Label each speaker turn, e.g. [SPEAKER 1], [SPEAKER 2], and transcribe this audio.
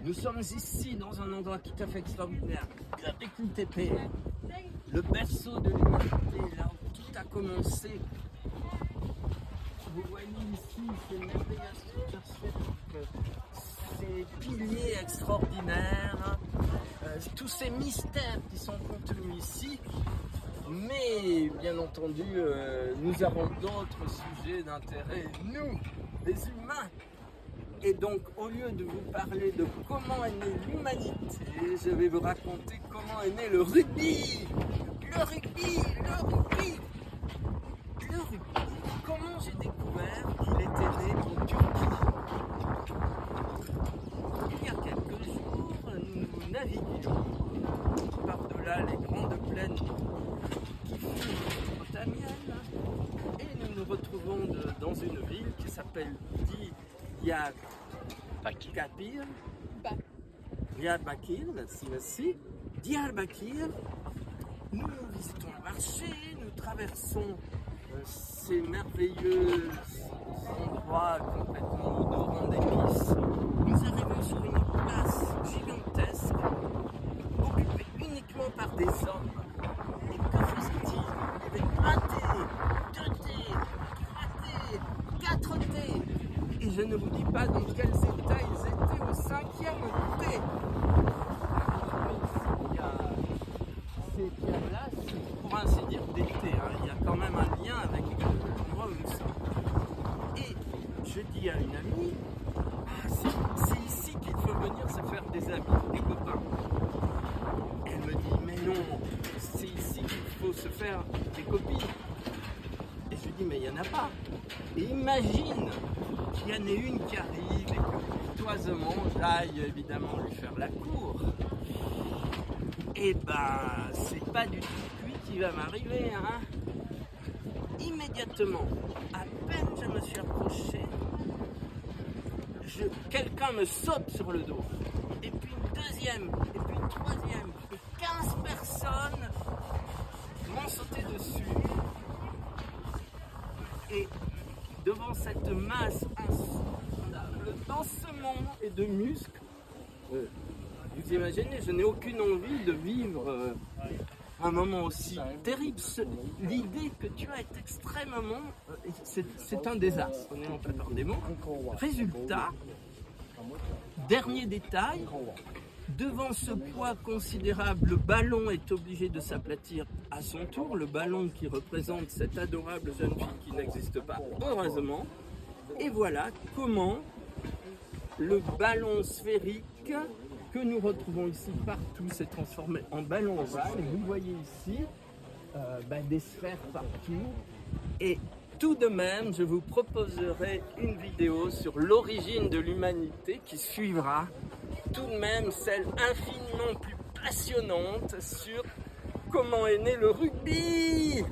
[SPEAKER 1] Nous sommes ici dans un endroit tout à fait extraordinaire, Göbekli Tepe, le berceau de l'humanité, là où tout a commencé. Vous voyez ici ces merveilleuses structures, ces piliers extraordinaires, tous ces mystères qui sont contenus ici. Mais bien entendu, nous avons d'autres sujets d'intérêt, nous, les humains. Et donc, au lieu de vous parler de comment est née l'humanité, je vais vous raconter comment est né le rugby. Le rugby, le rugby, le rugby. Comment j'ai découvert qu'il était né en Turquie. Il y a quelques jours, nous naviguions par-delà les grandes plaines qui furent mésopotamiennes et nous nous retrouvons dans une ville qui s'appelle Diyarbakir, merci. Diyarbakir, nous visitons le marché, nous traversons ces merveilleux endroits complètement odorants d'épices. Nous arrivons sur une place gigantesque, occupée uniquement par des hommes. Et que faisait-il? Il y avait un thé, 2 thés, 3 thés, 4 thés. Et je ne vous dis pas dans quels états ils étaient au 5e thé. Il y a ces pierres-là, c'est pour ainsi dire des thés. Il y a quand même un lien avec l'endroit où nous sommes. Et je dis à une amie, c'est ici qu'il faut venir se faire des amis, des copains. Elle me dit, mais non, c'est ici qu'il faut se faire des copines. Et je lui dis, mais il n'y en a pas. Et imagine qu'il y en ait une qui arrive et que pitoisement j'aille évidemment lui faire la cour. Et ben, c'est pas du tout lui qui va m'arriver, hein. Immédiatement, à peine je me suis approché, quelqu'un me saute sur le dos. Et puis une deuxième, et puis une troisième, et 15 personnes m'ont sauté dessus. Et devant cette masse insondable d'ossements et de muscles, vous imaginez, je n'ai aucune envie de vivre un moment aussi terrible. L'idée que tu as est extrêmement... c'est un désastre, on n'est pas par des mots. Résultat, dernier détail, devant ce poids considérable, le ballon est obligé de s'aplatir à son tour. Le ballon qui représente cette adorable jeune fille qui n'existe pas, heureusement. Et voilà comment le ballon sphérique que nous retrouvons ici partout s'est transformé en ballon ovale. Et vous voyez ici des sphères partout. Et tout de même, je vous proposerai une vidéo sur l'origine de l'humanité qui suivra tout de même celle infiniment plus passionnante sur comment est né le rugby.